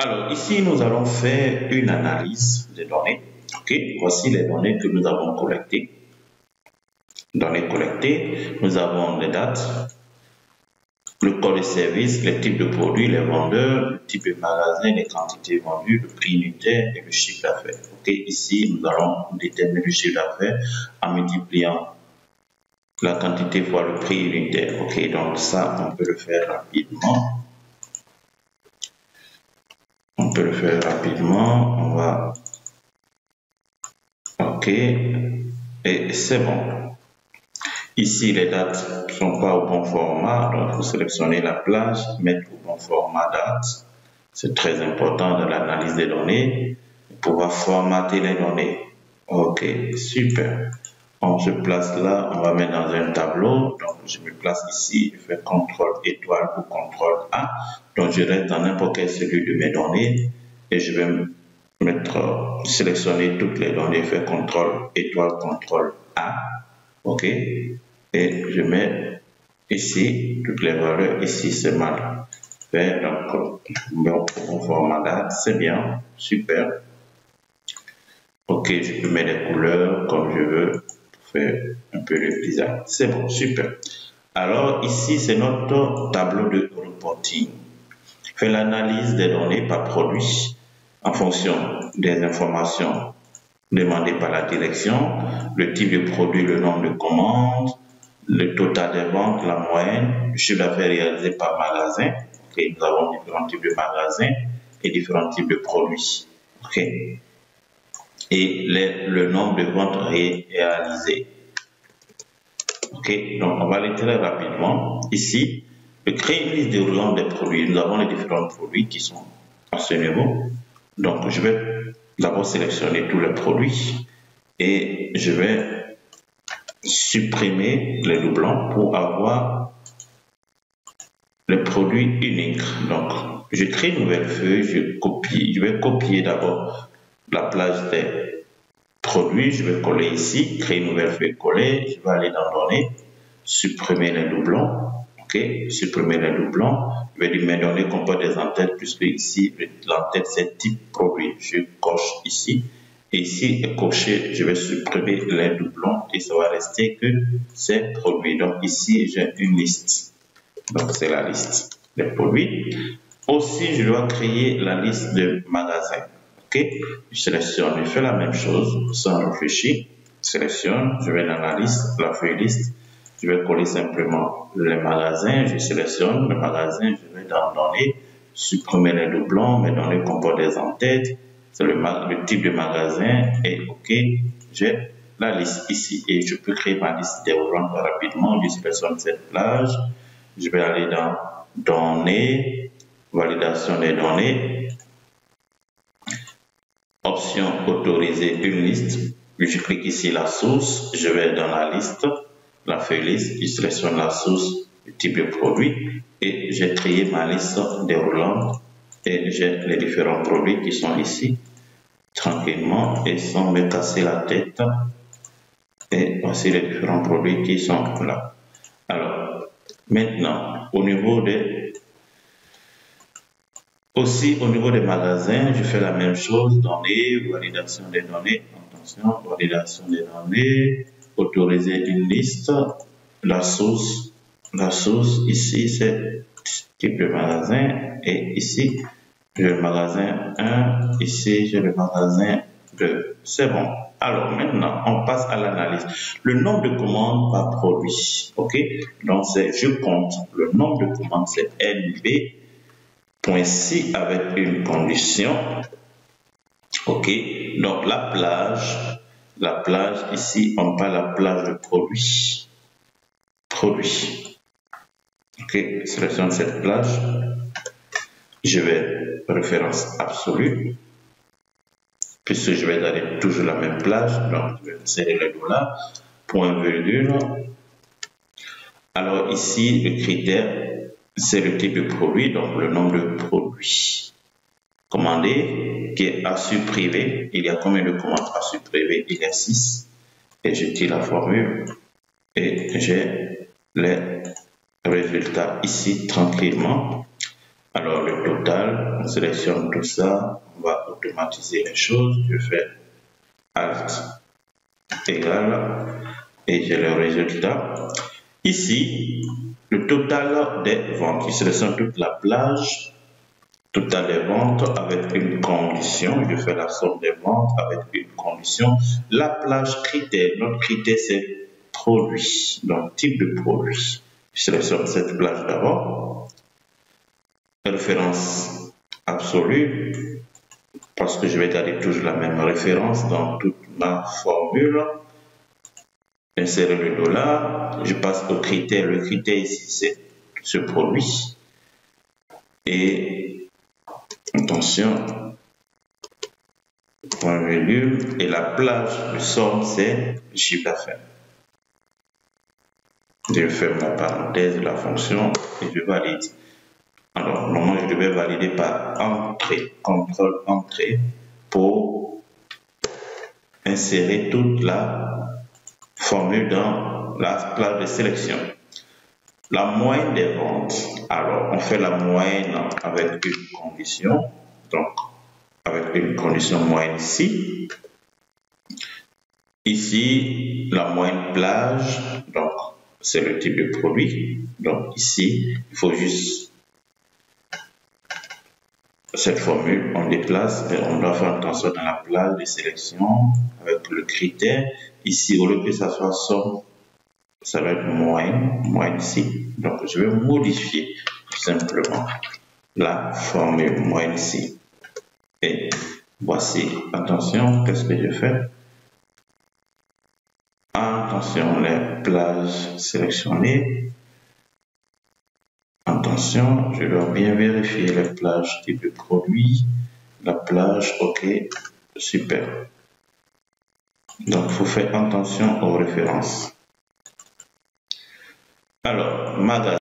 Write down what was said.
Alors, ici, nous allons faire une analyse des données. Ok, voici les données que nous avons collectées. Données collectées, nous avons les dates, le code de service, les types de produits, les vendeurs, le type de magasin, les quantités vendues, le prix unitaire et le chiffre d'affaires. Ok, ici, nous allons déterminer le chiffre d'affaires en multipliant la quantité fois le prix unitaire. Ok, donc ça, on peut le faire rapidement. On peut le faire rapidement. On va. Ok, et c'est bon. Ici, les dates ne sont pas au bon format, donc il faut sélectionner la plage, mettre au bon format date. C'est très important dans l'analyse des données, pouvoir formater les données. Ok, super. On se place là, on va mettre dans un tableau. Donc, je me place ici, je fais CTRL étoile ou CTRL A. Donc, je reste dans n'importe quelle cellule de mes données et je vais sélectionner toutes les données, faire CTRL étoile, CTRL A. Ok, et je mets ici toutes les valeurs. Ici, c'est mal fait. Donc, bon format date, c'est bien, super. Ok, je peux mettre les couleurs comme je veux. Faire un peu le design. C'est bon, super. Alors ici, c'est notre tableau de reporting. Fait l'analyse des données par produit en fonction des informations demandées par la direction, le type de produit, le nombre de commandes, le total des ventes, la moyenne, le chiffre d'affaires réalisé par magasin. Okay, nous avons différents types de magasins et différents types de produits. Okay. Et le nombre de ventes réalisées. Ok, donc on va aller très rapidement. Ici, créer une liste déroulante des produits. Nous avons les différents produits qui sont à ce niveau. Donc, je vais d'abord sélectionner tous les produits et je vais supprimer les doublons pour avoir le produit unique. Donc, je crée une nouvelle feuille, je vais copier d'abord la plage des produits, je vais coller ici, créer une nouvelle feuille coller, je vais aller dans données, supprimer les doublons, ok, supprimer les doublons, je vais dire mes données comportent des entêtes puisque ici l'entête c'est type produit, je coche ici et ici est coché, je vais supprimer les doublons et ça va rester que ces produits. Donc ici j'ai une liste, donc c'est la liste des produits. Aussi je dois créer la liste de magasins. Ok, je sélectionne, je fais la même chose sans réfléchir. Je sélectionne, je vais dans la liste, la feuille liste, je vais coller simplement les magasins, je sélectionne le magasin, je vais dans données, supprimer les doublons, mes données comportent des entêtes, c'est le type de magasin et ok, j'ai la liste ici et je peux créer ma liste déroulante rapidement. Je sélectionne cette plage, je vais aller dans données, validation des données. Option autoriser une liste, je clique ici la source, je vais dans la liste, la feuille liste, je sélectionne la source, le type de produit et j'ai trié ma liste déroulante et j'ai les différents produits qui sont ici tranquillement et sans me casser la tête et voici les différents produits qui sont là. Alors maintenant au niveau des Aussi, au niveau des magasins, je fais la même chose, données, validation des données, attention, validation des données, autoriser une liste, la source ici c'est type de magasin et ici j'ai le magasin 1, ici j'ai le magasin 2, c'est bon. Alors maintenant, on passe à l'analyse. Le nombre de commandes par produit, ok, donc je compte, le nombre de commandes c'est NB. Point C avec une condition. Ok, donc la plage ici on parle la plage de produit. Ok, sélectionne cette plage. Je vais référence absolue puisque je vais donner toujours la même plage. Donc je vais insérer le dollar, point virgule. Alors ici le critère c'est le type de produit, donc le nombre de produits commandés qui est à supprimer. Il y a combien de commandes à supprimer? Il y a 6. Et je tire la formule et j'ai les résultats ici tranquillement. Alors le total, on sélectionne tout ça, on va automatiser les choses. Je fais Alt égal et j'ai le résultat. Ici, le total des ventes, il sélectionne toute la plage, total des ventes avec une condition. Je fais la somme des ventes avec une condition. La plage critère, notre critère c'est produit, donc type de produit. Je sélectionne cette plage d'abord. Référence absolue, parce que je vais garder toujours la même référence dans toute ma formule. Insérer le dollar, je passe au critère. Le critère ici c'est ce produit. Et attention, point virgule, et la plage de somme c'est chiffre d'affaires. Je ferme la parenthèse de la fonction et je valide. Alors, normalement, je devais valider par entrée, contrôle entrée, pour insérer toute la formule dans la plage de sélection. La moyenne des ventes. Alors, on fait la moyenne avec une condition. Donc, avec une condition moyenne ici. Ici, la moyenne plage. Donc, c'est le type de produit. Donc, ici, il faut juste cette formule, on déplace, et on doit faire attention dans la plage de sélection avec le critère. Ici, au lieu que ça soit somme, ça va être moyenne ici. Donc, je vais modifier tout simplement la formule moyenne ici. Et voici, attention, qu'est-ce que je fais? Attention, les plages sélectionnées. Attention, je dois bien vérifier les plages type de produit. La plage, ok, super. Donc, il faut faire attention aux références. Alors, magasin.